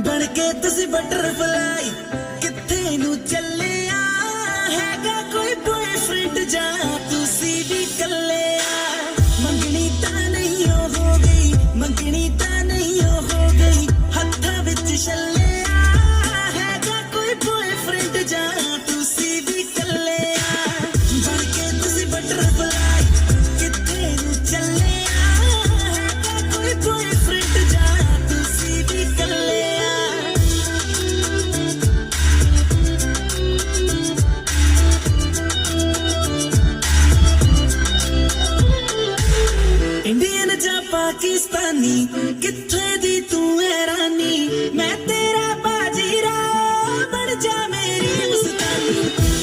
ਬਣ ਕੇ ਤੁਸੀਂ ਬਟਰਫਲਾਈ ਕਿੱਥੇ ਨੂੰ ਚੱਲਿਆ ਹੈਗਾ ਕੋਈ ਬॉयਫ੍ਰੈਂਡ ਜਾਂ ਤੁਸੀਂ ਵੀ ਕੱਲਿਆ ਮੰਗਣੀ ਤਾਂ ਨਹੀਂ ਹੋ ਗਈ ਮੰਗਣੀ ਤਾਂ ਨਹੀਂ ਹੋ ਗਈ ਹੱਥਾਂ ਵਿੱਚ ਛੱਲਿਆ ਹੈਗਾ ਕੋਈ ਬॉयਫ੍ਰੈਂਡ ਜਾਂ ਤੁਸੀਂ ਵੀ ਕੱਲਿਆ ਬਣ ਕੇ ਤੁਸੀਂ ਬਟਰਫਲਾਈ ਕਿੱਥੇ ਨੂੰ ਚੱਲਿਆ ਹੈਗਾ ਕੋਈ ਬॉयਫ੍ਰੈਂਡ ਜਾਂ ਤੁਸੀਂ ਵੀ ਕੱਲਿਆ इंडियन जा पाकिस्तानी किथे दी तू है रानी मैं तेरा बाजीरा बन जा मेरी मुस्तानी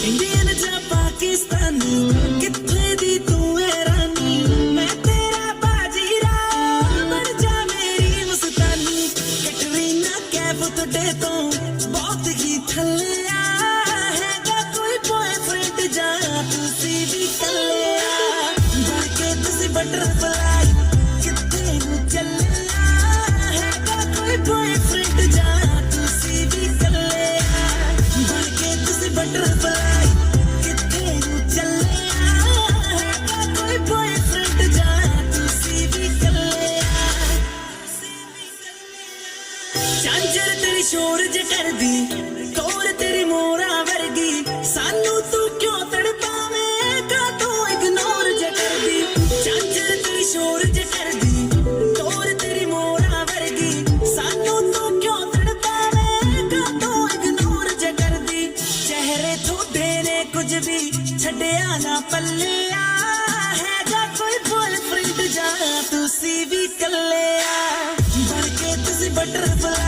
इंडियन जा पाकिस्तानी किथे दी तू है रानी मैं तेरा बाजीरा बन जा मेरी मुस्तानी कैटरीना कैफ तुडे तो बहुत ही थल्लिया हैगा कोई बॉयफ्रेंड जा तुसी भी कल्लिया बन के तुसी बटरफ्लाई किथे नू चलिया हैगा कोई बॉयफ्रेंड जा तुसी भी कल्लिया बन के तुसी बटरफ्लाई किथे नू चलिया हैगा कोई बॉयफ्रेंड जा तुसी भी कल्लिया झांझर तेरी शोर ज करदी तोर तेरी मोरा वर्गी सानू तू क्यों तड़पावेगा तू इग्नोर ज करदी झांझर तेरी शोर ज करदी तोर तेरी मोरा वर्गी सानू तू क्यों तड़पावेगा तू इग्नोर ज करदी चेहरे थोड़े ने कुछ भी छड्डिया ना पल्लिया हैगा कोई बॉयफ्रेंड जा तुसी भी कल्लिया बन के तुसी बटरफ्लाई